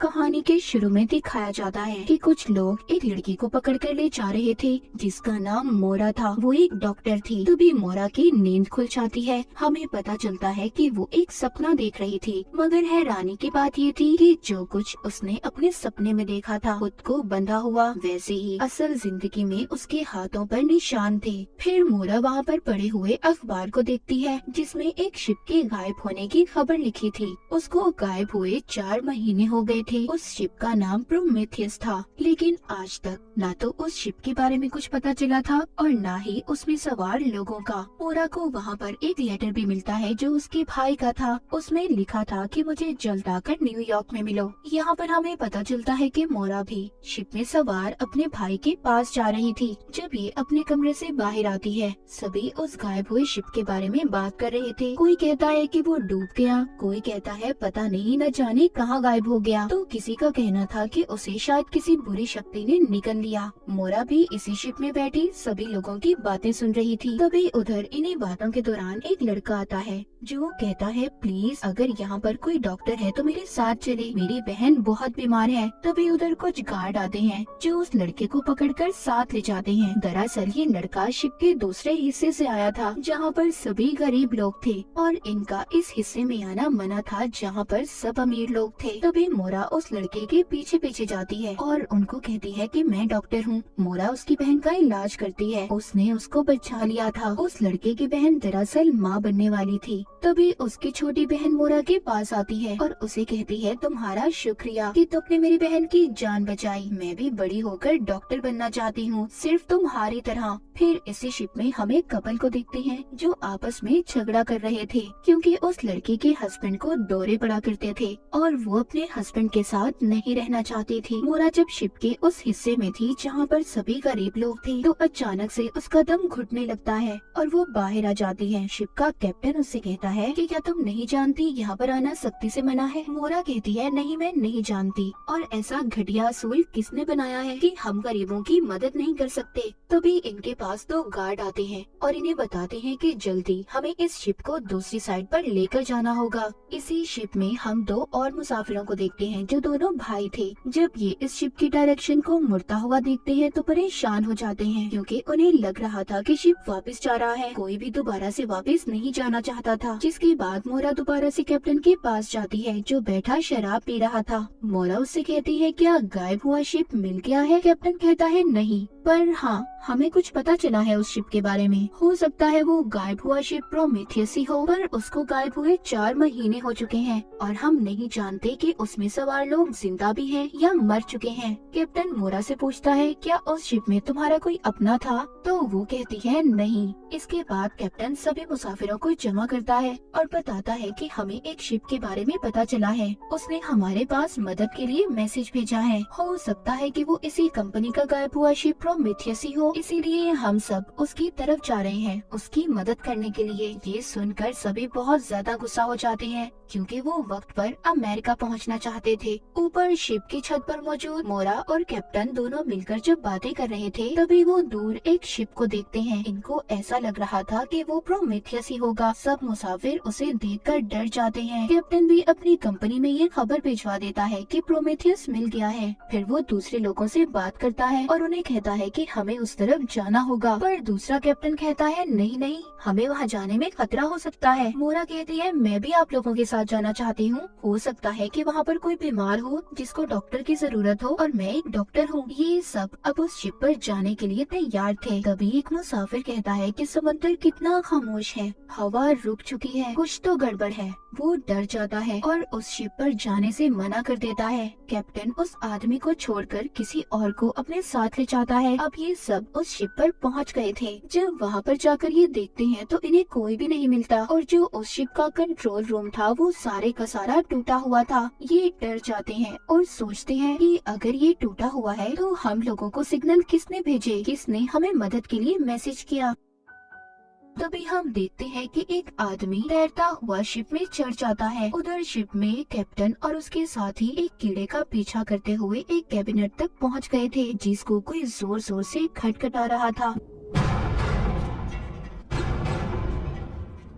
कहानी के शुरू में दिखाया जाता है कि कुछ लोग एक लड़की को पकड़कर ले जा रहे थे जिसका नाम मोरा था। वो एक डॉक्टर थी। तभी मोरा की नींद खुल जाती है। हमें पता चलता है कि वो एक सपना देख रही थी, मगर हैरानी की बात ये थी कि जो कुछ उसने अपने सपने में देखा था खुद को बंधा हुआ, वैसे ही असल जिंदगी में उसके हाथों पर निशान थे। फिर मोरा वहाँ पर पड़े हुए अखबार को देखती है जिसमें एक शिप के गायब होने की खबर लिखी थी। उसको गायब हुए 4 महीने हो गए थे। उस शिप का नाम प्रोमेथियस था, लेकिन आज तक ना तो उस शिप के बारे में कुछ पता चला था और ना ही उसमें सवार लोगों का। मोरा को वहाँ पर एक लेटर भी मिलता है जो उसके भाई का था। उसमें लिखा था कि मुझे जल्द आकर न्यूयॉर्क में मिलो। यहाँ पर हमें पता चलता है कि मोरा भी शिप में सवार अपने भाई के पास जा रही थी। जब ये अपने कमरे से बाहर आती है, सभी उस गायब हुए शिप के बारे में बात कर रहे थे। कोई कहता है कि वो डूब गया, कोई कहता है पता नहीं न जाने कहाँ गायब हो गया, तो किसी का कहना था कि उसे शायद किसी बुरी शक्ति ने निगल लिया। मोरा भी इसी शिप में बैठी सभी लोगों की बातें सुन रही थी। तभी उधर इन्हीं बातों के दौरान एक लड़का आता है जो कहता है, प्लीज अगर यहाँ पर कोई डॉक्टर है तो मेरे साथ चले, मेरी बहन बहुत बीमार है। तभी उधर कुछ गार्ड आते हैं जो उस लड़के को पकड़कर साथ ले जाते हैं। दरअसल ये लड़का शिप के दूसरे हिस्से से आया था जहाँ पर सभी गरीब लोग थे और इनका इस हिस्से में आना मना था जहाँ पर सब अमीर लोग थे। तभी मोरा उस लड़के के पीछे पीछे जाती है और उनको कहती है कि मैं डॉक्टर हूँ। मोरा उसकी बहन का इलाज करती है। उसने उसको बचा लिया था। उस लड़के की बहन दरअसल माँ बनने वाली थी। तभी उसकी छोटी बहन मोरा के पास आती है और उसे कहती है, तुम्हारा शुक्रिया कि तुमने मेरी बहन की जान बचाई। मैं भी बड़ी होकर डॉक्टर बनना चाहती हूँ, सिर्फ तुम्हारी तरह। फिर इसी शिप में हम एक कपल को देखते हैं जो आपस में झगड़ा कर रहे थे क्योंकि उस लड़की के हस्बैंड को दौरे पड़ा करते थे और वो अपने हस्बैंड के साथ नहीं रहना चाहती थी। मोरा जब शिप के उस हिस्से में थी जहाँ पर सभी गरीब लोग थे तो अचानक से उसका दम घुटने लगता है और वो बाहर आ जाती है। शिप का कैप्टन उससे कहता है कि क्या तुम नहीं जानती यहाँ पर आना सख्ती से मना है। मोरा कहती है, नहीं मैं नहीं जानती, और ऐसा घटिया असूल किसने बनाया है कि हम गरीबों की मदद नहीं कर सकते। तभी इनके पास 2 गार्ड आते हैं और इन्हें बताते हैं कि जल्दी हमें इस शिप को दूसरी साइड पर लेकर जाना होगा। इसी शिप में हम 2 और मुसाफिरों को देखते हैं जो दोनों भाई थे। जब ये इस शिप की डायरेक्शन को मुड़ता हुआ देखते हैं तो परेशान हो जाते हैं क्योंकि उन्हें लग रहा था कि शिप वापस जा रहा है। कोई भी दोबारा से वापस नहीं जाना चाहता था। जिसके बाद मोरा दोबारा से कैप्टन के पास जाती है जो बैठा शराब पी रहा था। मोरा उससे कहती है, क्या गायब हुआ शिप मिल गया है? कैप्टन कहता है, नहीं, पर हाँ हमें कुछ पता चला है उस शिप के बारे में। हो सकता है वो गायब हुआ शिप प्रोमेथियस ही हो, पर उसको गायब हुए 4 महीने हो चुके हैं और हम नहीं जानते कि उसमें सवार लोग जिंदा भी हैं या मर चुके हैं। कैप्टन मोरा से पूछता है, क्या उस शिप में तुम्हारा कोई अपना था? तो वो कहती है, नहीं। इसके बाद कैप्टन सभी मुसाफिरों को जमा करता है और बताता है कि हमें एक शिप के बारे में पता चला है। उसने हमारे पास मदद के लिए मैसेज भेजा है। हो सकता है कि वो इसी कंपनी का गायब हुआ शिप प्रोमेथियस ही हो, इसीलिए हम सब उसकी तरफ जा रहे हैं उसकी मदद करने के लिए। ये सुनकर सभी बहुत ज्यादा गुस्सा हो जाते हैं क्योंकि वो वक्त पर अमेरिका पहुंचना चाहते थे। ऊपर शिप की छत पर मौजूद मोरा और कैप्टन दोनों मिलकर जब बातें कर रहे थे तभी वो दूर एक शिप को देखते हैं। इनको ऐसा लग रहा था कि वो प्रोमेथियस ही होगा। सब मुसाफिर उसे देखकर डर जाते हैं। कैप्टन भी अपनी कंपनी में ये खबर भिजवा देता है कि प्रोमेथियस मिल गया है। फिर वो दूसरे लोगों से बात करता है और उन्हें कहता है कि हमें उस तरफ जाना होगा, पर दूसरा कैप्टन कहता है, नहीं नहीं, हमें वहाँ जाने में खतरा हो सकता है। मोरा कहती है, मैं भी आप लोगों के साथ जाना चाहती हूँ। हो सकता है कि वहाँ पर कोई बीमार हो जिसको डॉक्टर की जरूरत हो और मैं एक डॉक्टर हूँ। ये सब अब उस शिप पर जाने के लिए तैयार थे। तभी एक मुसाफिर कहता है कि समंदर कितना खामोश है, हवा रुक चुकी है, कुछ तो गड़बड़ है। वो डर जाता है और उस शिप पर जाने से मना कर देता है। कैप्टन उस आदमी को छोड़कर किसी और को अपने साथ ले जाता है। अब ये सब उस शिप पर पहुंच गए थे। जब वहाँ पर जाकर ये देखते हैं तो इन्हें कोई भी नहीं मिलता और जो उस शिप का कंट्रोल रूम था वो सारे का सारा टूटा हुआ था। ये डर जाते हैं और सोचते हैं कि अगर ये टूटा हुआ है तो हम लोगों को सिग्नल किसने भेजे, किसने हमें मदद के लिए मैसेज किया। तभी हम देखते हैं कि एक आदमी तैरता हुआ शिप में चढ़ जाता है। उधर शिप में कैप्टन और उसके साथी एक कीड़े का पीछा करते हुए एक कैबिनेट तक पहुंच गए थे जिसको कोई जोर जोर से खटखटा रहा था।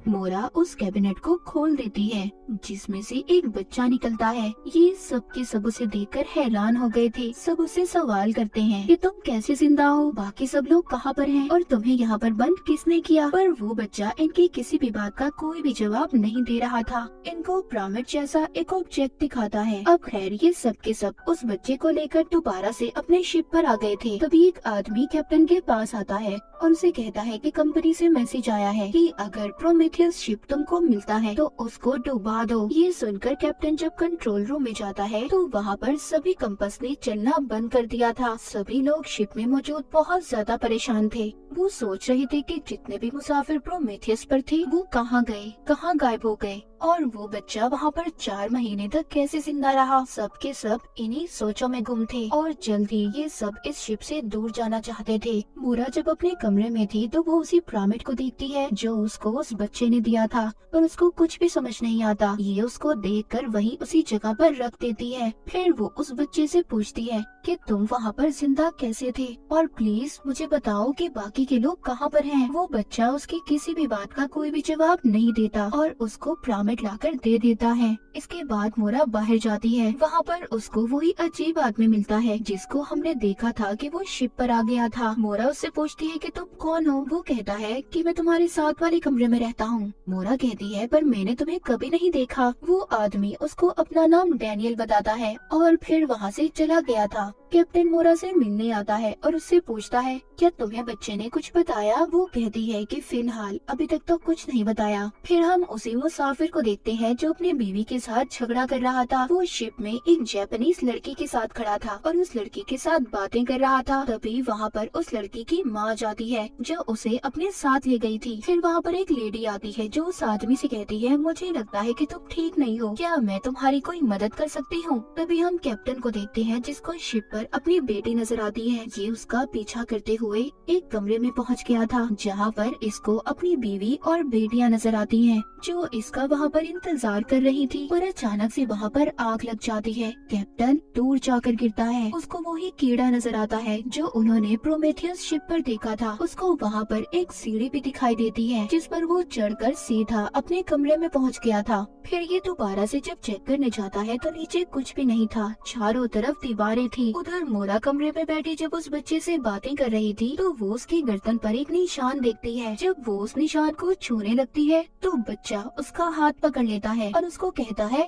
मोरा उस कैबिनेट को खोल देती है जिसमें से एक बच्चा निकलता है। ये सब के सब उसे देखकर हैरान हो गए थे। सब उससे सवाल करते हैं कि तुम कैसे जिंदा हो, बाकी सब लोग कहाँ पर हैं और तुम्हें यहाँ पर बंद किसने किया। पर वो बच्चा इनकी किसी भी बात का कोई भी जवाब नहीं दे रहा था। इनको पिरामिड जैसा एक ऑब्जेक्ट दिखाता है। अब खैर ये सब के सब उस बच्चे को लेकर दोबारा से अपने शिप पर आ गए थे। तभी एक आदमी कैप्टन के पास आता है और उसे कहता है कि कंपनी से मैसेज आया है कि अगर प्रोमेथियस शिप तुमको मिलता है तो उसको डुबा दो। ये सुनकर कैप्टन जब कंट्रोल रूम में जाता है तो वहाँ पर सभी कंपस ने चलना बंद कर दिया था। सभी लोग शिप में मौजूद बहुत ज्यादा परेशान थे। वो सोच रहे थे कि जितने भी मुसाफिर प्रोमेथियस पर थे वो कहाँ गए, कहाँ गायब हो गए और वो बच्चा वहाँ पर 4 महीने तक कैसे जिंदा रहा। सब के सब इन्हीं सोचों में गुम थे और जल्दी ये सब इस शिप से दूर जाना चाहते थे। मोरा जब अपने कमरे में थी तो वो उसी पिरामिड को देखती है जो उसको उस बच्चे ने दिया था, पर उसको कुछ भी समझ नहीं आता। ये उसको देखकर वहीं उसी जगह पर रख देती है। फिर वो उस बच्चे से पूछती है कि तुम वहाँ पर जिंदा कैसे थे और प्लीज मुझे बताओ कि बाकी के लोग कहाँ पर हैं। वो बच्चा उसकी किसी भी बात का कोई भी जवाब नहीं देता और उसको पिरामिड लाकर दे देता है। इसके बाद मोरा बाहर जाती है। वहाँ पर उसको वही अजीब आदमी मिलता है जिसको हमने देखा था कि वो शिप पर आ गया था। मोरा उससे पूछती है कि तुम कौन हो। वो कहता है कि मैं तुम्हारे साथ वाले कमरे में रहता हूँ। मोरा कहती है पर मैंने तुम्हें कभी नहीं देखा। वो आदमी उसको अपना नाम डैनियल बताता है और फिर वहाँ से चला गया था। कैप्टन मोरा से मिलने आता है और उससे पूछता है क्या तुम्हें बच्चे ने कुछ बताया। वो कहती है कि फिलहाल अभी तक तो कुछ नहीं बताया। फिर हम उसी मुसाफिर को देखते हैं जो अपनी बीवी के साथ झगड़ा कर रहा था। वो शिप में एक जापानीज लड़की के साथ खड़ा था और उस लड़की के साथ बातें कर रहा था। तभी वहाँ पर उस लड़की की माँ जाती है जो उसे अपने साथ ले गई थी। फिर वहाँ पर एक लेडी आती है जो उस आदमी से कहती है मुझे लगता है कि तुम ठीक नहीं हो, क्या मैं तुम्हारी कोई मदद कर सकती हूँ। तभी हम कैप्टन को देखते हैं जिसको शिप पर अपनी बेटी नजर आती है। ये उसका पीछा करते हुए एक कमरे में पहुंच गया था जहां पर इसको अपनी बीवी और बेटियां नजर आती हैं जो इसका वहां पर इंतजार कर रही थी। और अचानक से वहां पर आग लग जाती है। कैप्टन दूर जाकर गिरता है। उसको वही कीड़ा नजर आता है जो उन्होंने प्रोमेथियस शिप पर देखा था। उसको वहाँ पर एक सीढ़ी भी दिखाई देती है जिस पर वो चढ़कर सीधा अपने कमरे में पहुँच गया था। फिर ये दोबारा से जब चेक करने जाता है तो नीचे कुछ भी नहीं था। चारों तरफ दीवारें थी। उधर मोरा कमरे में बैठी जब उस बच्चे से बातें कर रही थी तो वो उसकी गर्दन पर एक निशान देखती है। जब वो उस निशान को छूने लगती है तो बच्चा उसका हाथ पकड़ लेता है और उसको कहता है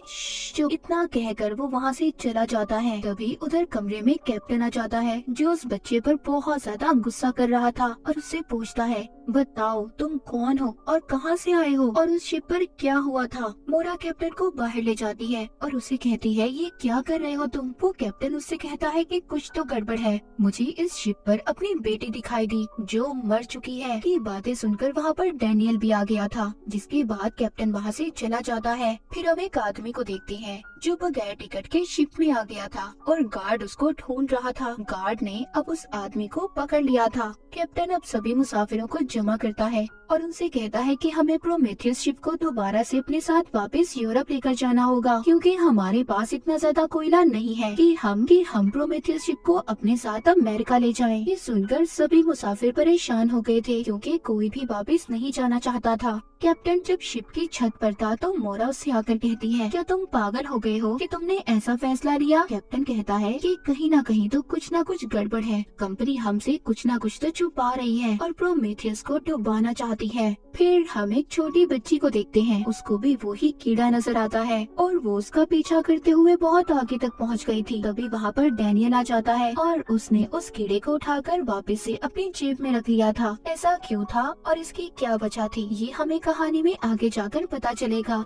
जो इतना कहकर वो वहाँ से चला जाता है। तभी उधर कमरे में कैप्टन आ जाता है जो उस बच्चे पर बहुत ज्यादा गुस्सा कर रहा था और उससे पूछता है बताओ तुम कौन हो और कहाँ से आए हो और उस शिप पर क्या हुआ था। मोरा कैप्टन को बाहर ले जाती है और उसे कहती है ये क्या कर रहे हो तुम। वो कैप्टन उससे कहता है कि कुछ तो गड़बड़ है। मुझे इस शिप पर अपनी बेटी दिखाई दी जो मर चुकी है। की बातें सुनकर वहाँ पर डैनियल भी आ गया था जिसके बाद कैप्टन वहाँ से चला जाता है। फिर हम एक आदमी को देखते हैं जो बगैर टिकट के शिप में आ गया था और गार्ड उसको ढूंढ रहा था। गार्ड ने अब उस आदमी को पकड़ लिया था। कैप्टन अब सभी मुसाफिरों को जमा करता है और उनसे कहता है कि हमें प्रोमेथियस शिप को दोबारा से अपने साथ वापस यूरोप लेकर जाना होगा क्योंकि हमारे पास इतना ज्यादा कोयला नहीं है कि हम प्रोमेथियस शिप को अपने साथ अमेरिका ले जाएं। ये सुनकर सभी मुसाफिर परेशान हो गए थे क्योंकि कोई भी वापस नहीं जाना चाहता था। कैप्टन जब शिप की छत पर था तो मोरा उससे आकर कहती है क्या तुम पागल हो गए हो कि तुमने ऐसा फैसला लिया। कैप्टन कहता है कि कहीं ना कहीं तो कुछ ना कुछ गड़बड़ है। कंपनी हमसे कुछ ना कुछ तो छुपा रही है और प्रोमेथियस को डुबाना चाहती है। फिर हम एक छोटी बच्ची को देखते हैं। उसको भी वही कीड़ा नजर आता है और वो उसका पीछा करते हुए बहुत आगे तक पहुंच गई थी। तभी वहाँ पर डैनियल आ जाता है और उसने उस कीड़े को उठाकर वापस से अपनी जेब में रख लिया था। ऐसा क्यों था और इसकी क्या वजह थी ये हमें कहानी में आगे जाकर पता चलेगा।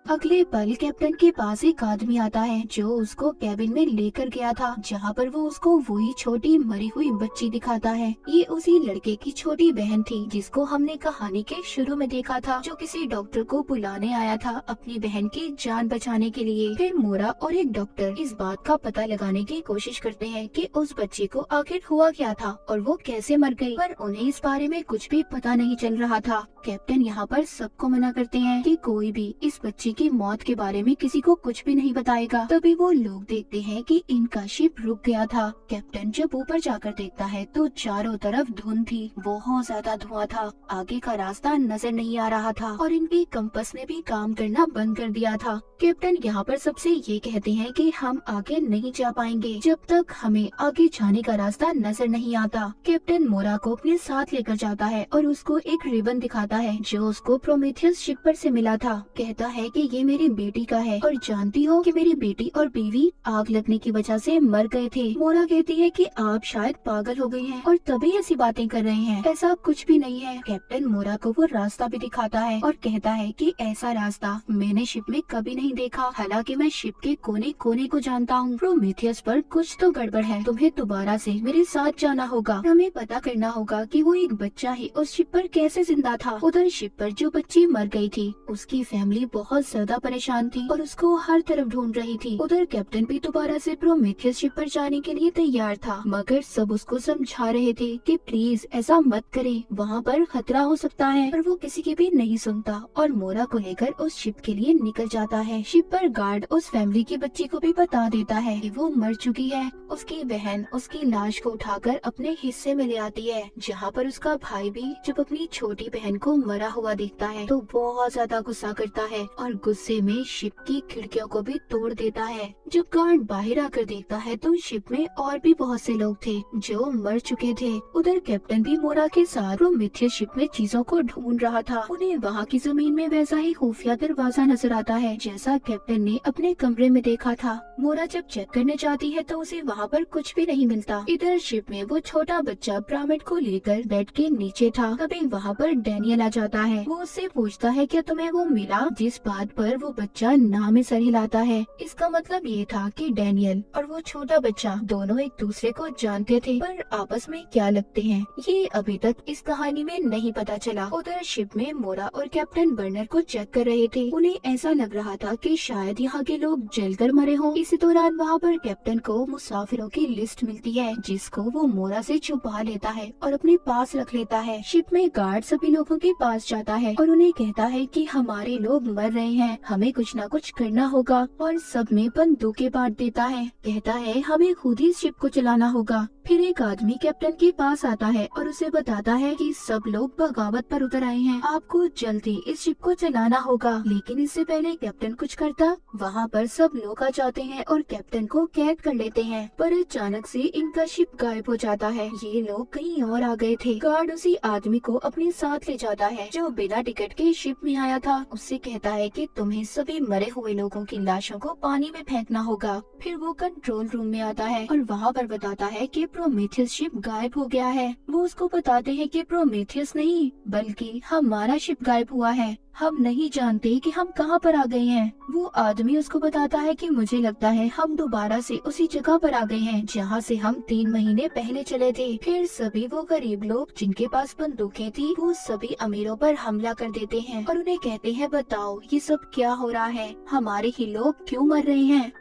अगले पल कैप्टन के पास एक आदमी आता है जो उसको कैबिन में लेकर गया था जहाँ पर वो उसको वही छोटी मरी हुई बच्ची दिखाता है। ये उसी लड़के की छोटी बहन थी जिसको हमने कहानी के शुरू में देखा था जो किसी डॉक्टर को बुलाने आया था अपनी बहन की जान बचाने के लिए। फिर मोरा और एक डॉक्टर इस बात का पता लगाने की कोशिश करते हैं कि उस बच्चे को आखिर हुआ क्या था और वो कैसे मर गई, पर उन्हें इस बारे में कुछ भी पता नहीं चल रहा था। कैप्टन यहाँ पर सबको मना करते हैं कि कोई भी इस बच्चे बच्चे की मौत के बारे में किसी को कुछ भी नहीं बताएगा। तभी वो लोग देखते हैं कि इनका शिप रुक गया था। कैप्टन जब ऊपर जाकर देखता है तो चारों तरफ धुंध थी, बहुत ज्यादा धुआं था, आगे का रास्ता नजर नहीं आ रहा था और इनके कंपास ने भी काम करना बंद कर दिया था। कैप्टन यहाँ पर सबसे ये कहते हैं कि हम आगे नहीं जा पाएंगे जब तक हमें आगे जाने का रास्ता नजर नहीं आता। कैप्टन मोरा को अपने साथ लेकर जाता है और उसको एक रिबन दिखाता है जो उसको प्रोमेथियस शिप पर से मिला था। कहता है कि ये मेरी बेटी का है और जानती हो कि मेरी बेटी और बीवी आग लगने की वजह से मर गए थे। मोरा कहती है कि आप शायद पागल हो गई हैं और तभी ऐसी बातें कर रहे हैं, ऐसा कुछ भी नहीं है। कैप्टन मोरा को वो रास्ता भी दिखाता है और कहता है कि ऐसा रास्ता मैंने शिप में कभी नहीं देखा, हालांकि मैं शिप के कोने कोने को जानता हूँ। प्रोमेथियस पर कुछ तो गड़बड़ है, तुम्हें दोबारा से मेरे साथ जाना होगा, हमें पता करना होगा कि वो एक बच्चा ही उस शिप पर कैसे जिंदा था। उधर शिप पर जो बच्ची मर गई थी उसकी फैमिली बहुत ज्यादा परेशान थी और उसको हर तरफ ढूंढ रही थी। उधर कैप्टन भी दोबारा से प्रोमेथियस शिप पर जाने के लिए तैयार था, मगर सब उसको समझा रहे थे कि प्लीज ऐसा मत करे, वहाँ पर खतरा हो सकता है, पर वो किसी की भी नहीं सुनता और मोरा को लेकर उस शिप के लिए निकल जाता है। शिप पर गार्ड उस फैमिली की बच्ची को भी बता देता है कि वो मर चुकी है। उसकी बहन उसकी लाश को उठाकर अपने हिस्से में ले आती है, जहाँ पर उसका भाई भी जब अपनी छोटी बहन को मरा हुआ देखता है तो बहुत ज्यादा गुस्सा करता है और गुस्से में शिप की खिड़कियों को भी तोड़ देता है। जब गार्ड बाहर आकर देखता है तो शिप में और भी बहुत से लोग थे जो मर चुके थे। उधर कैप्टन भी मोरा के साथ प्रोमेथियस शिप में चीजों को ढूंढ रहा था। उन्हें वहाँ की जमीन में वैसा ही खुफिया दरवाजा नजर आता है जैसा कैप्टन ने अपने कमरे में देखा था। मोरा जब चेक करने जाती है तो उसे वहाँ पर कुछ भी नहीं मिलता। इधर शिप में वो छोटा बच्चा पिरामिड को लेकर बेड के नीचे था। तभी वहाँ पर डैनियल आ जाता है। वो उससे पूछता है क्या तुम्हें वो मिला, जिस बात पर वो बच्चा ना में सर हिलाता है। इसका मतलब ये था कि डैनियल और वो छोटा बच्चा दोनों एक दूसरे को जानते थे, पर आपस में क्या लगते हैं ये अभी तक इस कहानी में नहीं पता चला। उधर शिप में मोरा और कैप्टन बर्नर को चेक कर रहे थे। उन्हें ऐसा लग रहा था कि शायद यहाँ के लोग जलकर मरे हों। इसी दौरान वहाँ पर कैप्टन को मुसाफिरों की लिस्ट मिलती है जिसको वो मोरा से छुपा लेता है और अपने पास रख लेता है। शिप में गार्ड सभी लोगों के पास जाता है और उन्हें कहता है कि हमारे लोग मर रहे हैं, हमें कुछ न कुछ करना होगा और सब में बंदूकें बांट देता है। कहता है हमें खुद ही शिप को चलाना होगा। फिर एक आदमी कैप्टन के पास आता है और उसे बताता है कि सब लोग बगावत पर उतर आए हैं, आपको जल्दी इस शिप को चलाना होगा। लेकिन इससे पहले कैप्टन कुछ करता, वहाँ पर सब लोग आ जाते हैं और कैप्टन को कैद कर लेते हैं। पर अचानक से इनका शिप गायब हो जाता है, ये लोग कहीं और आ गए थे। गार्ड उसी आदमी को अपने साथ ले जाता है जो बिना टिकट के शिप में आया था। उससे कहता है कि तुम्हें सभी मरे हुए लोगों की लाशों को पानी में फेंकना होगा। फिर वो कंट्रोल रूम में आता है और वहाँ पर बताता है कि प्रोमेथियस शिप गायब हो गया है। वो उसको बताते हैं कि प्रोमेथियस नहीं बल्कि हमारा शिप गायब हुआ है, हम नहीं जानते कि हम कहाँ पर आ गए हैं। वो आदमी उसको बताता है कि मुझे लगता है हम दोबारा से उसी जगह पर आ गए हैं जहाँ से हम 3 महीने पहले चले थे। फिर सभी वो गरीब लोग जिनके पास बंदूकें थी वो सभी अमीरों पर हमला कर देते हैं और उन्हें कहते हैं बताओ ये सब क्या हो रहा है, हमारे ही लोग क्यों मर रहे हैं।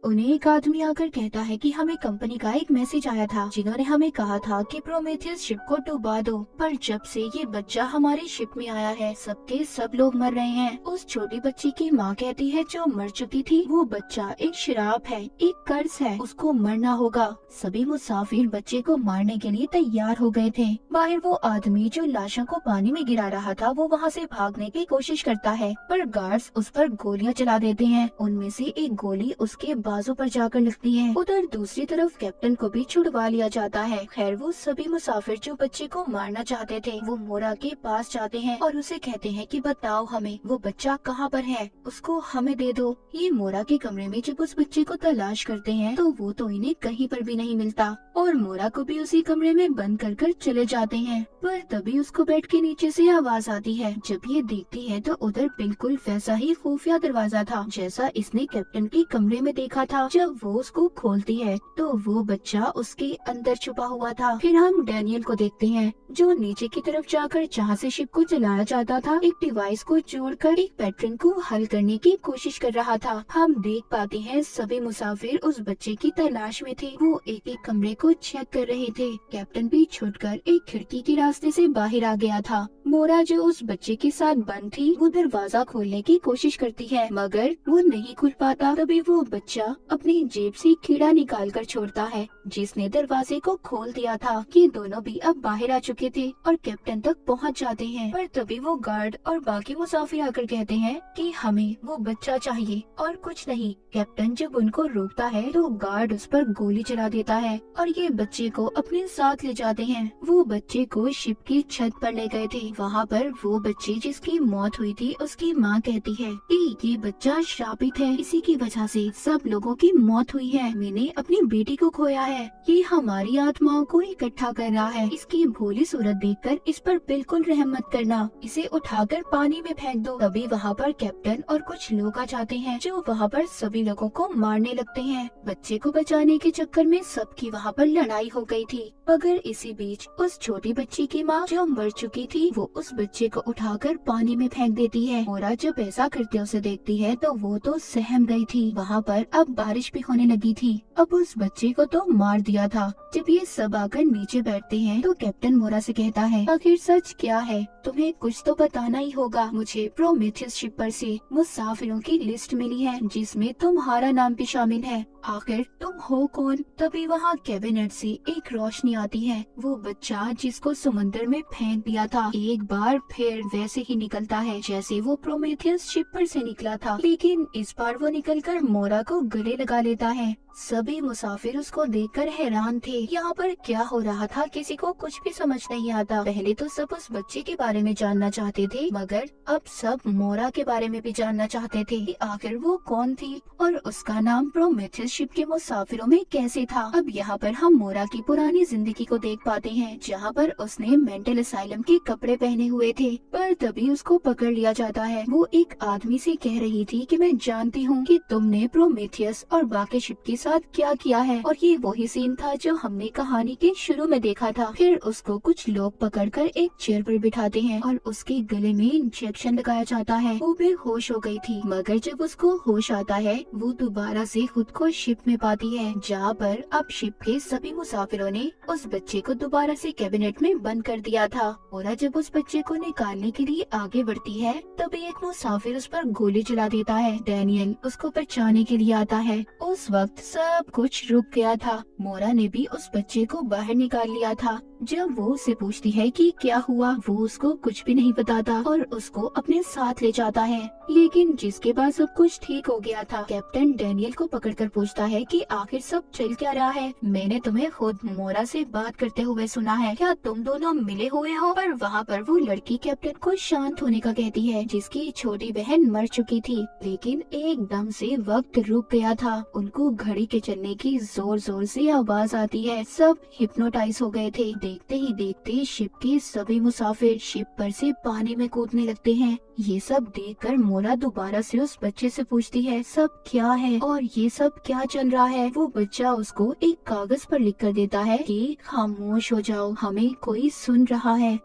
उन्हें एक आदमी आकर कहता है कि हमें कंपनी का एक मैसेज आया था जिन्होंने हमें कहा था कि प्रोमेथियस शिप को डुबा दो, पर जब से ये बच्चा हमारे शिप में आया है सबके सब लोग मर रहे हैं। उस छोटी बच्ची की माँ कहती है जो मर चुकी थी वो बच्चा एक शराब है, एक कर्ज है, उसको मरना होगा। सभी मुसाफिर बच्चे को मारने के लिए तैयार हो गए थे। बाहर वो आदमी जो लाशों को पानी में गिरा रहा था वो वहाँ से भागने की कोशिश करता है, पर गार्ड्स उस पर गोलियां चला देते हैं। उनमें से एक गोली उसके बाजू पर जाकर लगती है। उधर दूसरी तरफ कैप्टन को भी छुड़वा लिया जाता है। खैर वो सभी मुसाफिर जो बच्चे को मारना चाहते थे वो मोरा के पास जाते हैं और उसे कहते हैं कि बताओ हमें वो बच्चा कहाँ पर है, उसको हमें दे दो। ये मोरा के कमरे में जब उस बच्चे को तलाश करते हैं तो वो तो इन्हें कहीं पर भी नहीं मिलता और मोरा को भी उसी कमरे में बंद कर चले जाते हैं। पर तभी उसको बेड के नीचे से आवाज आती है। जब ये देखती है तो उधर बिल्कुल वैसा ही खुफिया दरवाजा था जैसा इसने कैप्टन के कमरे में देखा रहा था। जब वो उसको खोलती है तो वो बच्चा उसके अंदर छुपा हुआ था। फिर हम डैनियल को देखते हैं जो नीचे की तरफ जाकर जहाँ से शिप को चलाया जाता था एक डिवाइस को जोड़कर एक पैटर्न को हल करने की कोशिश कर रहा था। हम देख पाते हैं सभी मुसाफिर उस बच्चे की तलाश में थे। वो एक एक कमरे को चेक कर रहे थे। कैप्टन भी छुटकर एक खिड़की के रास्ते से बाहर आ गया था। मोरा जो उस बच्चे के साथ बंद थी वो दरवाजा खोलने की कोशिश करती है मगर वो नहीं खुल पाता। तभी वो बच्चा अपनी जेब से कीड़ा निकाल कर छोड़ता है जिसने दरवाजे को खोल दिया था। कि दोनों भी अब बाहर आ चुके थे और कैप्टन तक पहुंच जाते हैं। पर तभी वो गार्ड और बाकी मुसाफिर आकर कहते हैं कि हमें वो बच्चा चाहिए और कुछ नहीं। कैप्टन जब उनको रोकता है तो गार्ड उस पर गोली चला देता है और ये बच्चे को अपने साथ ले जाते हैं। वो बच्चे को शिप की छत पर ले गए थे। वहाँ पर वो बच्चे जिसकी मौत हुई थी उसकी माँ कहती है कि ये बच्चा श्रापित है, इसी की वजह से सब लोगों की मौत हुई है। मैंने अपनी बेटी को खोया है। ये हमारी आत्माओं को इकट्ठा कर रहा है। इसकी भोली सूरत देखकर इस पर बिल्कुल रहम मत करना। इसे उठाकर पानी में फेंक दो। तभी वहाँ पर कैप्टन और कुछ लोग आ जाते हैं जो वहाँ पर सभी लोगों को मारने लगते हैं। बच्चे को बचाने के चक्कर में सबकी वहाँ पर लड़ाई हो गई थी। मगर इसी बीच उस छोटी बच्ची की माँ जो मर चुकी थी वो उस बच्चे को उठाकर पानी में फेंक देती है। मोरा जब ऐसा करते उसे देखती है तो वो तो सहम गई थी। वहाँ पर अब बारिश भी होने लगी थी। अब उस बच्चे को तो मार दिया था। जब ये सब आकर नीचे बैठते हैं तो कैप्टन मोरा से कहता है आखिर सच क्या है, तुम्हें कुछ तो बताना ही होगा। मुझे प्रोमेथियस शिप पर से मुसाफिरों की लिस्ट मिली है जिसमें तुम्हारा नाम भी शामिल है। आखिर तुम हो कौन? तभी वहाँ कैबिनेट से एक रोशनी आती है। वो बच्चा जिसको समुद्र में फेंक दिया था एक बार फिर वैसे ही निकलता है जैसे वो प्रोमेथियस शिप पर से निकला था, लेकिन इस बार वो निकलकर मोरा को गले लगा लेता है। सभी मुसाफिर उसको देखकर हैरान थे। यहाँ पर क्या हो रहा था किसी को कुछ भी समझ नहीं आता। पहले तो सब उस बच्चे के बारे में जानना चाहते थे मगर अब सब मोरा के बारे में भी जानना चाहते थे कि आखिर वो कौन थी और उसका नाम प्रोमेथियस शिप के मुसाफिरों में कैसे था। अब यहाँ पर हम मोरा की पुरानी जिंदगी को देख पाते हैं जहाँ पर उसने मेंटल असाइलम के कपड़े पहने हुए थे। पर तभी उसको पकड़ लिया जाता है। वो एक आदमी से कह रही थी कि मैं जानती हूँ कि तुमने प्रोमेथियस और बाकी शिप के साथ क्या किया है। और ये वही सीन था जो हमने कहानी के शुरू में देखा था। फिर उसको कुछ लोग पकड़कर एक चेयर पर बिठाते हैं और उसके गले में इंजेक्शन लगाया जाता है। वो बेहोश हो गई थी मगर जब उसको होश आता है वो दोबारा से खुद को शिप में पाती है जहाँ पर अब शिप के सभी मुसाफिरों ने उस बच्चे को दोबारा से कैबिनेट में बंद कर दिया था। मोरा जब उस बच्चे को निकालने के लिए आगे बढ़ती है तभी एक मुसाफिर उस पर गोली चला देता है। डैनियल उसको बचाने के लिए आता है। उस वक्त सब कुछ रुक गया था। मोरा ने भी उस बच्चे को बाहर निकाल लिया था। जब वो उससे पूछती है कि क्या हुआ वो उसको कुछ भी नहीं बताता और उसको अपने साथ ले जाता है। लेकिन जिसके बाद सब कुछ ठीक हो गया था कैप्टन डैनियल को पकड़कर पूछता है कि आखिर सब चल क्या रहा है। मैंने तुम्हें खुद मोरा से बात करते हुए सुना है, क्या तुम दोनों मिले हुए हो? पर वहाँ पर वो लड़की कैप्टन को शांत होने का कहती है जिसकी छोटी बहन मर चुकी थी। लेकिन एकदम से वक्त रुक गया था। उनको घड़ी के चलने की जोर जोर से आवाज आती है। सब हिप्नोटाइज हो गए थे। देखते ही देखते शिप के सभी मुसाफिर शिप पर से पानी में कूदने लगते हैं। ये सब देखकर मोरा दोबारा से उस बच्चे से पूछती है सब क्या है और ये सब क्या चल रहा है। वो बच्चा उसको एक कागज पर लिख कर देता है कि खामोश हो जाओ, हमें कोई सुन रहा है।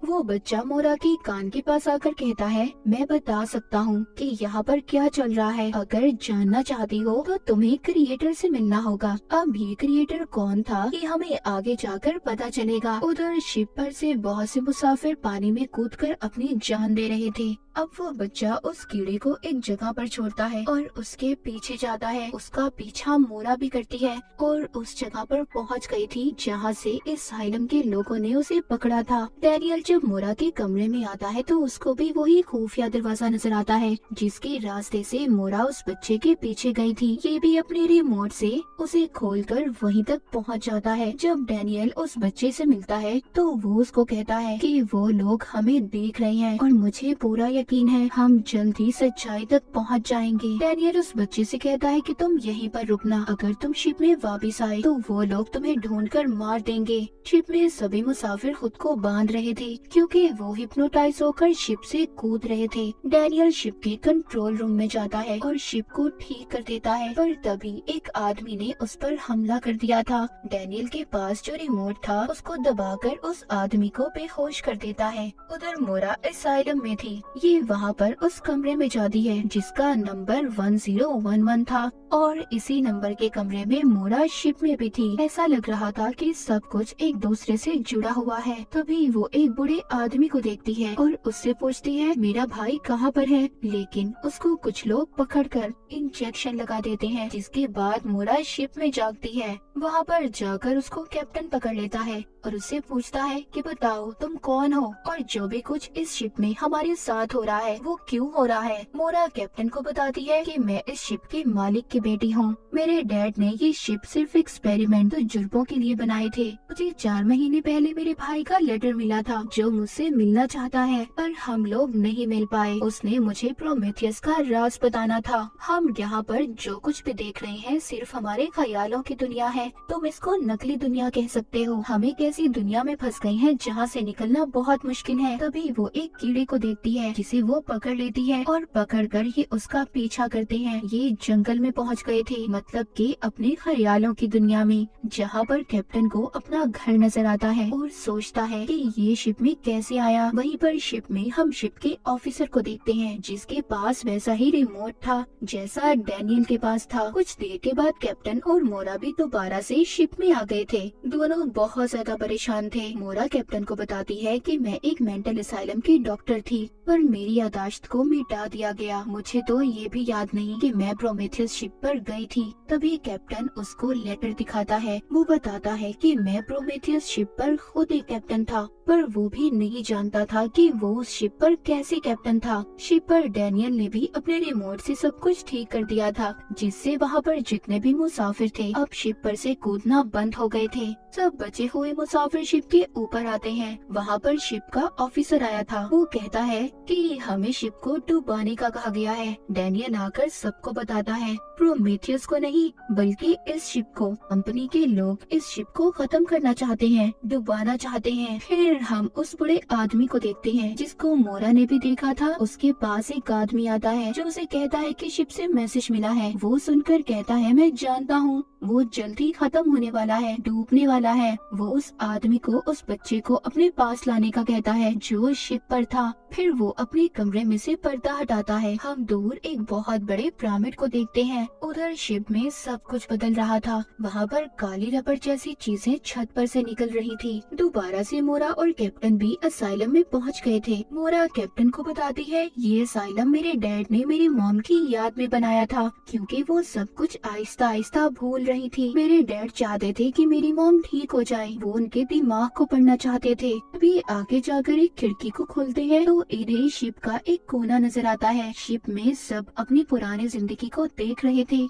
वो बच्चा मोरा के कान के पास आकर कहता है मैं बता सकता हूँ कि यहाँ पर क्या चल रहा है। अगर जानना चाहती हो तो तुम्हें क्रिएटर से मिलना होगा। अब ये क्रिएटर कौन था ये हमें आगे जाकर पता चलेगा। उधर शिप पर से बहुत से मुसाफिर पानी में कूदकर अपनी जान दे रहे थे। अब वो बच्चा उस कीड़े को एक जगह पर छोड़ता है और उसके पीछे जाता है। उसका पीछा मोरा भी करती है और उस जगह पर पहुंच गई थी जहां से इस साइलम के लोगों ने उसे पकड़ा था। डैनियल जब मोरा के कमरे में आता है तो उसको भी वही खुफिया दरवाजा नजर आता है जिसके रास्ते से मोरा उस बच्चे के पीछे गई थी। ये भी अपने रिमोट से उसे खोलकर वहीं तक पहुंच जाता है। जब डैनियल उस बच्चे से मिलता है तो वो उसको कहता है कि वो लोग हमें देख रहे हैं और मुझे पूरा यकीन है हम जल्द ही सच्चाई तक पहुंच जाएंगे। डैनियल उस बच्चे से कहता है कि तुम यहीं पर रुकना, अगर तुम शिप में वापस आए तो वो लोग तुम्हें ढूंढकर मार देंगे। शिप में सभी मुसाफिर खुद को बांध रहे थे क्योंकि वो हिप्नोटाइज होकर शिप से कूद रहे थे। डैनियल शिप के कंट्रोल रूम में जाता है और शिप को ठीक कर देता है, पर तभी एक आदमी ने उस पर हमला कर दिया था। डैनियल के पास जो रिमोट था उसको दबाकर उस आदमी को बेहोश कर देता है। उधर मोरा असाइलम में थी। ये वहाँ पर उस कमरे में जाती है जिसका नंबर 1011 था और इसी नंबर के कमरे में मोरा शिप में भी थी। ऐसा लग रहा था कि सब कुछ एक दूसरे से जुड़ा हुआ है। तभी वो एक बूढ़े आदमी को देखती है और उससे पूछती है मेरा भाई कहाँ पर है, लेकिन उसको कुछ लोग पकड़कर इंजेक्शन लगा देते हैं, जिसके बाद मोरा शिप में जागती है। वहाँ पर जाकर उसको कैप्टन पकड़ लेता है और उससे पूछता है कि बताओ तुम कौन हो और जो भी कुछ इस शिप में हमारे साथ हो रहा है वो क्यों हो रहा है। मोरा कैप्टन को बताती है कि मैं इस शिप के मालिक की बेटी हूँ। मेरे डैड ने ये शिप सिर्फ एक्सपेरिमेंट तजुर्बों के लिए बनाए थे। मुझे 4 महीने पहले मेरे भाई का लेटर मिला था जो मुझसे मिलना चाहता है, पर हम लोग नहीं मिल पाए। उसने मुझे प्रोमेथियस का राज बताना था। हम यहाँ पर जो कुछ भी देख रहे हैं सिर्फ हमारे ख्यालों की दुनिया है। तुम इसको नकली दुनिया कह सकते हो। हम एक ऐसी दुनिया में फंस गए हैं जहाँ से निकलना बहुत मुश्किल है। तभी वो एक कीड़े को देखती है जिसे वो पकड़ लेती है और पकड़कर ये उसका पीछा करते हैं। ये जंगल में पहुँच गए थे, मतलब कि अपने ख्यालों की दुनिया में, जहाँ पर कैप्टन को अपना घर नजर आता है और सोचता है कि ये शिप में कैसे आया। वहीं पर शिप में हम शिप के ऑफिसर को देखते हैं जिसके पास वैसा ही रिमोट था जैसा डैनियल के पास था। कुछ देर के बाद कैप्टन और मोरा भी दोबारा से शिप में आ गए थे। दोनों बहुत ज्यादा परेशान थे। मोरा कैप्टन को बताती है कि मैं एक मेंटल असाइलम की डॉक्टर थी, पर मेरी यादाश्त को मिटा दिया गया। मुझे तो ये भी याद नहीं कि मैं प्रोमेथियस शिप पर गई थी। तभी कैप्टन उसको लेटर दिखाता है। वो बताता है कि मैं प्रोमेथियस शिप पर खुद एक कैप्टन था, पर वो भी नहीं जानता था कि वो उस शिप पर कैसे कैप्टन था। शिप पर डैनियल ने भी अपने रिमोट से सब कुछ ठीक कर दिया था, जिससे वहाँ पर जितने भी मुसाफिर थे अब शिप पर से कूदना बंद हो गए थे। सब बचे हुए मुसाफिर शिप के ऊपर आते हैं। वहाँ पर शिप का ऑफिसर आया था। वो कहता है कि हमें शिप को डुबाने का कहा गया है। डैनियल आकर सबको बताता है, प्रोमेथियस को नहीं बल्कि इस शिप को। कंपनी के लोग इस शिप को खत्म करना चाहते हैं, डुबाना चाहते हैं। फिर हम उस बड़े आदमी को देखते हैं जिसको मोरा ने भी देखा था। उसके पास एक आदमी आता है जो उसे कहता है कि शिप से मैसेज मिला है। वो सुनकर कहता है मैं जानता हूँ, वो जल्दी खत्म होने वाला है, डूबने वाला है। वो उस आदमी को उस बच्चे को अपने पास लाने का कहता है जो शिप पर था। फिर वो अपने कमरे में से पर्दा हटाता है। हम दूर एक बहुत बड़े पिरामिड को देखते हैं। उधर शिप में सब कुछ बदल रहा था। वहाँ पर काली रबड़ जैसी चीजें छत पर से निकल रही थी। दोबारा से मोरा और कैप्टन भी असाइलम में पहुँच गए थे। मोरा कैप्टन को बताती है ये असाइलम मेरे डैड ने मेरी मॉम की याद में बनाया था, क्योंकि वो सब कुछ आहिस्ता आहिस्ता भूल रही थी। मेरे डैड चाहते थे कि मेरी मॉम ठीक हो जाए। वो उनके दिमाग को पढ़ना चाहते थे। अभी आगे जाकर एक खिड़की को खोलते हैं तो इन्हें शिप का एक कोना नजर आता है। शिप में सब अपनी पुरानी जिंदगी को देख रहे थे।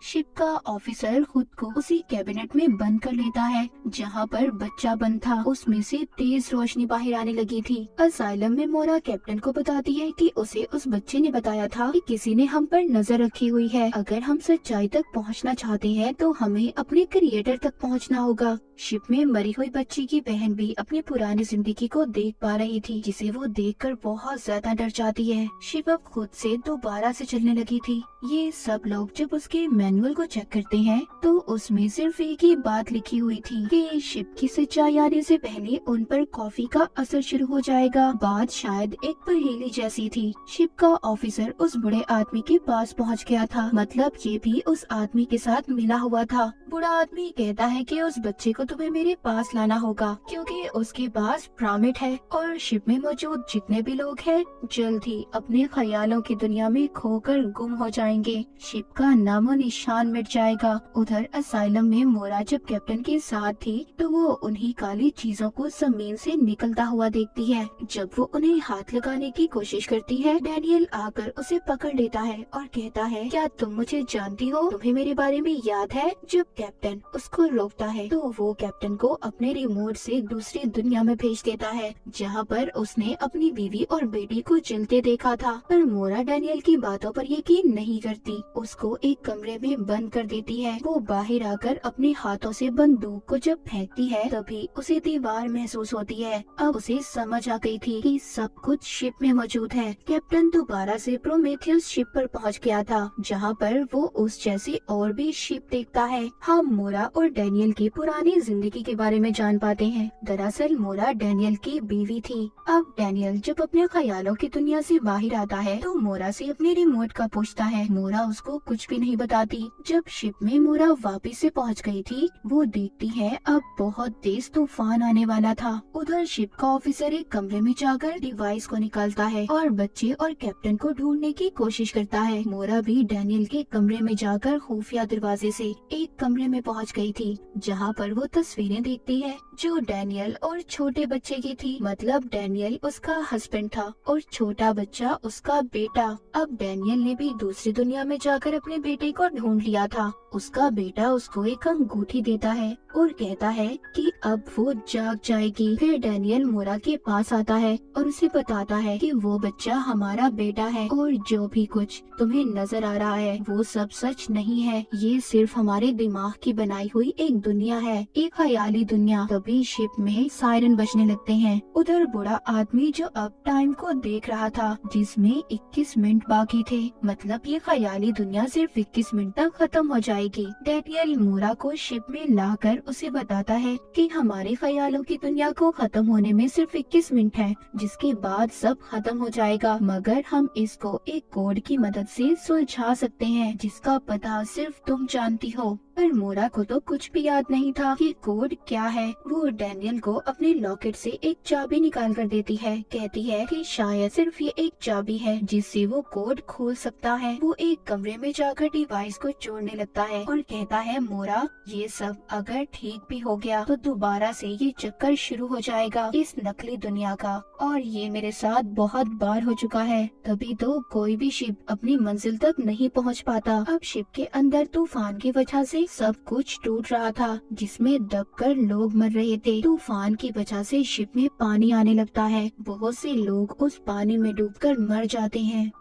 शिप का ऑफिसर खुद को उसी कैबिनेट में बंद कर लेता है जहाँ पर बच्चा बंद था। उसमें से तेज रोशनी बाहर आने लगी थी। असाइलम में मोरा कैप्टन को बताती है कि उसे उस बच्चे ने बताया था कि किसी ने हम पर नजर रखी हुई है। अगर हम सच्चाई तक पहुँचना चाहते हैं तो हमें अपने क्रिएटर तक पहुँचना होगा। शिप में मरी हुई बच्ची की बहन भी अपनी पुरानी जिंदगी को देख पा रही थी, जिसे वो देखकर बहुत ज्यादा डर जाती है। शिप अब खुद से दोबारा से चलने लगी थी। ये सब लोग जब उसके मैनुअल को चेक करते हैं तो उसमें सिर्फ एक ही बात लिखी हुई थी कि शिप की सच्चाई आने से पहले उन पर कॉफी का असर शुरू हो जाएगा। बात शायद एक पहेली जैसी थी। शिप का ऑफिसर उस बड़े आदमी के पास पहुंच गया था, मतलब ये भी उस आदमी के साथ मिला हुआ था। बूढ़ा आदमी कहता है कि उस बच्चे को तुम्हें मेरे पास लाना होगा क्योंकि उसके पास पिरामिड है और शिप में मौजूद जितने भी लोग हैं जल्द ही अपने ख्यालों की दुनिया में खोकर गुम हो जाएंगे। शिप का नामो निशान शान मिट जाएगा। उधर असाइलम में मोरा जब कैप्टन के साथ थी तो वो उन्हीं काली चीजों को जमीन से निकलता हुआ देखती है। जब वो उन्हें हाथ लगाने की कोशिश करती है, डैनियल आकर उसे पकड़ लेता है और कहता है, क्या तुम मुझे जानती हो? तुम्हें मेरे बारे में याद है? जब कैप्टन उसको रोकता है तो वो कैप्टन को अपने रिमोट से दूसरी दुनिया में भेज देता है, जहाँ पर उसने अपनी बीवी और बेटी को जलते देखा था। पर मोरा डैनियल की बातों पर यकीन नहीं करती, उसको एक कमरे में बंद कर देती है। वो बाहर आकर अपने हाथों से बंदूक को जब फेंकती है तभी उसे दीवार महसूस होती है। अब उसे समझ आ गई थी कि सब कुछ शिप में मौजूद है। कैप्टन दोबारा से प्रोमेथियस शिप पर पहुंच गया था, जहां पर वो उस जैसी और भी शिप देखता है। हम मोरा और डैनियल की पुरानी जिंदगी के बारे में जान पाते हैं। दरअसल मोरा डैनियल की बीवी थी। अब डैनियल जब अपने ख्यालों की दुनिया से बाहर आता है तो मोरा से अपने रिमोट का पूछता है। मोरा उसको कुछ भी नहीं बताती। जब शिप में मोरा वापस से पहुंच गई थी, वो देखती है अब बहुत तेज तूफान आने वाला था। उधर शिप का ऑफिसर एक कमरे में जाकर डिवाइस को निकालता है और बच्चे और कैप्टन को ढूंढने की कोशिश करता है। मोरा भी डैनियल के कमरे में जाकर खुफिया दरवाजे से एक कमरे में पहुंच गई थी, जहां पर वो तस्वीरें देखती है जो डैनियल और छोटे बच्चे की थी। मतलब डैनियल उसका हस्बैंड था और छोटा बच्चा उसका बेटा। अब डैनियल ने भी दूसरी दुनिया में जाकर अपने बेटे को ढूंढ लिया था। उसका बेटा उसको एक अंगूठी देता है और कहता है कि अब वो जाग जाएगी। फिर डैनियल मोरा के पास आता है और उसे बताता है कि वो बच्चा हमारा बेटा है और जो भी कुछ तुम्हें नजर आ रहा है वो सब सच नहीं है, ये सिर्फ हमारे दिमाग की बनाई हुई एक दुनिया है, एक ख्याली दुनिया। तभी शिप में सायरन बजने लगते हैं। उधर बूढ़ा आदमी जो अब टाइम को देख रहा था, जिसमें 21 मिनट बाकी थे, मतलब ये ख्याली दुनिया सिर्फ 21 मिनट तक खत्म हो जाएगी। डैनियल मोरा को शिप में लाकर उसे बताता है कि हमारे ख्यालों की दुनिया को खत्म होने में सिर्फ 21 मिनट है, जिसके बाद सब खत्म हो जाएगा, मगर हम इसको एक कोड की मदद से सुलझा सकते हैं, जिसका पता सिर्फ तुम जानती हो। पर मोरा को तो कुछ भी याद नहीं था कि कोड क्या है। वो डैनियल को अपने लॉकेट से एक चाबी निकाल कर देती है। कहती है कि शायद सिर्फ ये एक चाबी है जिससे वो कोड खोल सकता है। वो एक कमरे में जाकर डिवाइस को जोड़ने लगता है और कहता है, मोरा ये सब अगर ठीक भी हो गया तो दोबारा से ये चक्कर शुरू हो जाएगा इस नकली दुनिया का, और ये मेरे साथ बहुत बार हो चुका है। तभी तो कोई भी शिप अपनी मंजिल तक नहीं पहुंच पाता। अब शिप के अंदर तूफान की वजह से सब कुछ टूट रहा था, जिसमें दबकर लोग मर रहे थे। तूफान की वजह से शिप में पानी आने लगता है। बहुत से लोग उस पानी में डूबकर मर जाते हैं।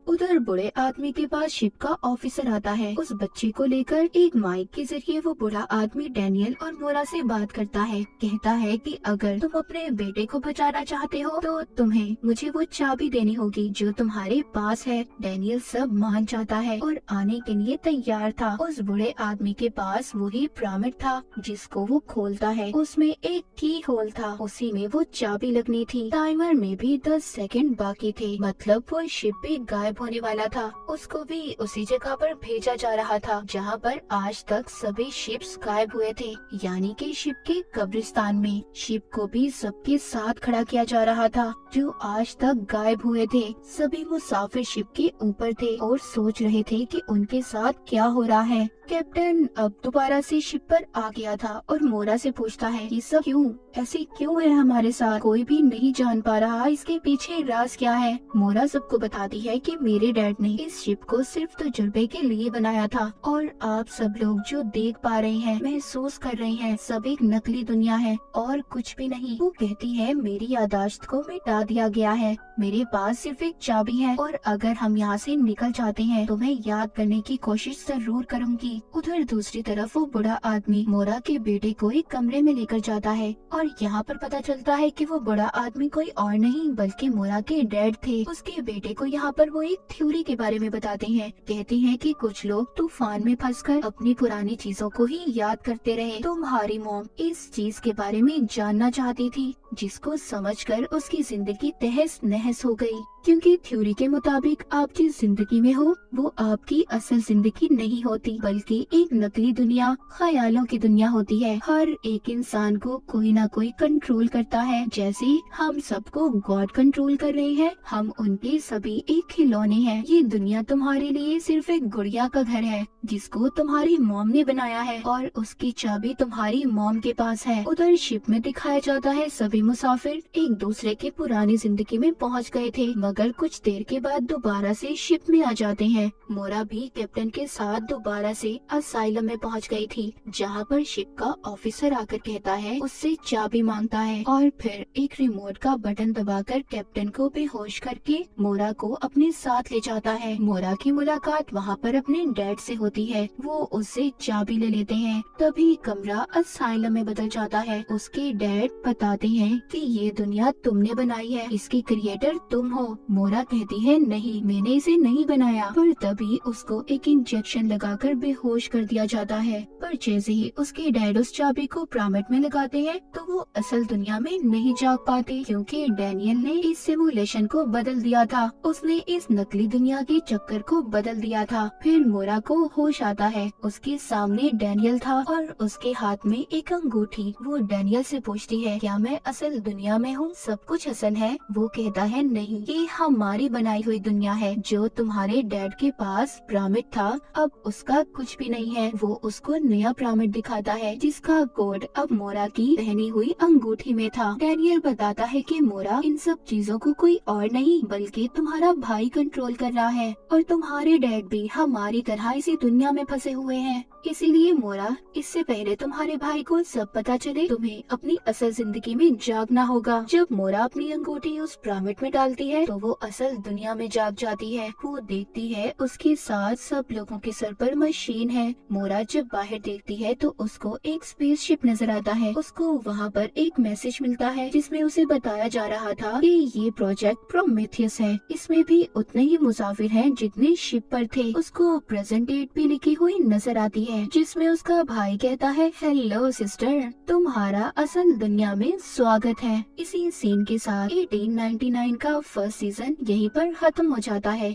उधर बूढ़े आदमी के पास शिप का ऑफिसर आता है। उस बच्चे को लेकर एक माइक के जरिए वो बूढ़ा आदमी डैनियल और मोरा से बात करता है। कहता है कि अगर तुम अपने बेटे को बचाना चाहते हो तो तुम्हें मुझे वो चाबी देनी होगी जो तुम्हारे पास है। डैनियल सब मान जाता है और आने के लिए तैयार था। उस बूढ़े आदमी के पास वही पिरामिड था जिसको वो खोलता है। उसमें एक की होल था, उसी में वो चाबी लगनी थी। टाइमर में भी 10 सेकंड बाकी थे, मतलब वो शिप भी गायब होने वाला था। उसको भी उसी जगह पर भेजा जा रहा था जहाँ पर आज तक सभी शिप्स गायब हुए थे, यानी कि शिप के कब्रिस्तान में। शिप को भी सबके साथ खड़ा किया जा रहा था जो आज तक गायब हुए थे। सभी मुसाफिर शिप के ऊपर थे और सोच रहे थे कि उनके साथ क्या हो रहा है। कैप्टन अब दोबारा से शिप पर आ गया था और मोरा से पूछता है, ये सब क्यों, ऐसे क्यों है हमारे साथ? कोई भी नहीं जान पा रहा इसके पीछे राज क्या है। मोरा सबको बताती है कि मेरे डैड ने इस शिप को सिर्फ तजुर्बे के लिए बनाया था और आप सब लोग जो देख पा रहे हैं, महसूस कर रहे हैं, सब एक नकली दुनिया है और कुछ भी नहीं। वो कहती है, मेरी यादाश्त को मिटा दिया गया है, मेरे पास सिर्फ एक चाबी है और अगर हम यहाँ से निकल जाते हैं तो मैं याद करने की कोशिश जरूर करूँगी। उधर दूसरी तरफ वो बूढ़ा आदमी मोरा के बेटे को एक कमरे में लेकर जाता है और यहाँ पर पता चलता है कि वो बड़ा आदमी कोई और नहीं बल्कि मोरा के डैड थे। उसके बेटे को यहाँ पर वो एक थ्योरी के बारे में बताते हैं। कहते हैं कि कुछ लोग तूफान में फंसकर अपनी पुरानी चीजों को ही याद करते रहे। तुम्हारी मॉम इस चीज के बारे में जानना चाहती थी, जिसको समझकर उसकी जिंदगी तहस नहस हो गई। क्योंकि थ्योरी के मुताबिक आप जिस जिंदगी में हो वो आपकी असल जिंदगी नहीं होती, बल्कि एक नकली दुनिया, ख्यालों की दुनिया होती है। हर एक इंसान को कोई ना कोई कंट्रोल करता है। जैसे हम सबको गॉड कंट्रोल कर रहे हैं, हम उनके सभी एक खिलौने हैं। ये दुनिया तुम्हारे लिए सिर्फ एक गुड़िया का घर है जिसको तुम्हारी मॉम ने बनाया है और उसकी चाबी तुम्हारी मॉम के पास है। उधर शिप में दिखाया जाता है सभी मुसाफिर एक दूसरे के पुरानी जिंदगी में पहुंच गए थे, मगर कुछ देर के बाद दोबारा से शिप में आ जाते हैं। मोरा भी कैप्टन के साथ दोबारा से असाइलम में पहुंच गई थी, जहां पर शिप का ऑफिसर आकर कहता है, उससे चाबी मांगता है और फिर एक रिमोट का बटन दबाकर कैप्टन को बेहोश करके मोरा को अपने साथ ले जाता है। मोरा की मुलाकात वहां पर अपने डैड से होती है। वो उससे चाबी ले लेते हैं। तभी कमरा असाइलम में बदल जाता है। उसके डैड बताते हैं कि ये दुनिया तुमने बनाई है, इसकी क्रिएटर तुम हो। मोरा कहती है, नहीं, मैंने इसे नहीं बनाया। पर तभी उसको एक इंजेक्शन लगाकर बेहोश कर दिया जाता है। पर जैसे ही उसके डैड उस चाबी को पिरामिड में लगाते हैं तो वो असल दुनिया में नहीं जाग पाते, क्योंकि डैनियल ने इस सिमुलेशन को बदल दिया था। उसने इस नकली दुनिया के चक्कर को बदल दिया था। फिर मोरा को होश आता है। उसके सामने डैनियल था और उसके हाथ में एक अंगूठी। वो डैनियल से पूछती है, क्या मैं असल दुनिया में हूँ? सब कुछ असल है? वो कहता है, नहीं, ये हमारी बनाई हुई दुनिया है। जो तुम्हारे डैड के पास पिरामिड था अब उसका कुछ भी नहीं है। वो उसको नया पिरामिड दिखाता है जिसका कोड अब मोरा की पहनी हुई अंगूठी में था। डैनियल बताता है कि मोरा, इन सब चीजों को कोई और नहीं बल्कि तुम्हारा भाई कंट्रोल कर रहा है और तुम्हारे डैड भी हमारी तरह इसी दुनिया में फंसे हुए हैं। इसीलिए मोरा, इससे पहले तुम्हारे भाई को सब पता चले तुम्हें अपनी असल जिंदगी में जागना होगा। जब मोरा अपनी अंगूठी उस पिरामिड में डालती है तो वो असल दुनिया में जाग जाती है। वो देखती है उसके साथ सब लोगों के सर पर मशीन है। मोरा जब बाहर देखती है तो उसको एक स्पेसशिप नजर आता है। उसको वहाँ पर एक मैसेज मिलता है जिसमें उसे बताया जा रहा था कि ये प्रोजेक्ट प्रोमेथियस है। इसमें भी उतने ही मुसाफिर हैं जितने शिप पर थे। उसको प्रेजेंट डेट भी लिखी हुई नजर आती है जिसमें उसका भाई कहता है, हेलो सिस्टर, तुम्हारा असल दुनिया में स्वागत है। इसी सीन के साथ 1899 का फर्स्ट सीजन यहीं पर खत्म हो जाता है।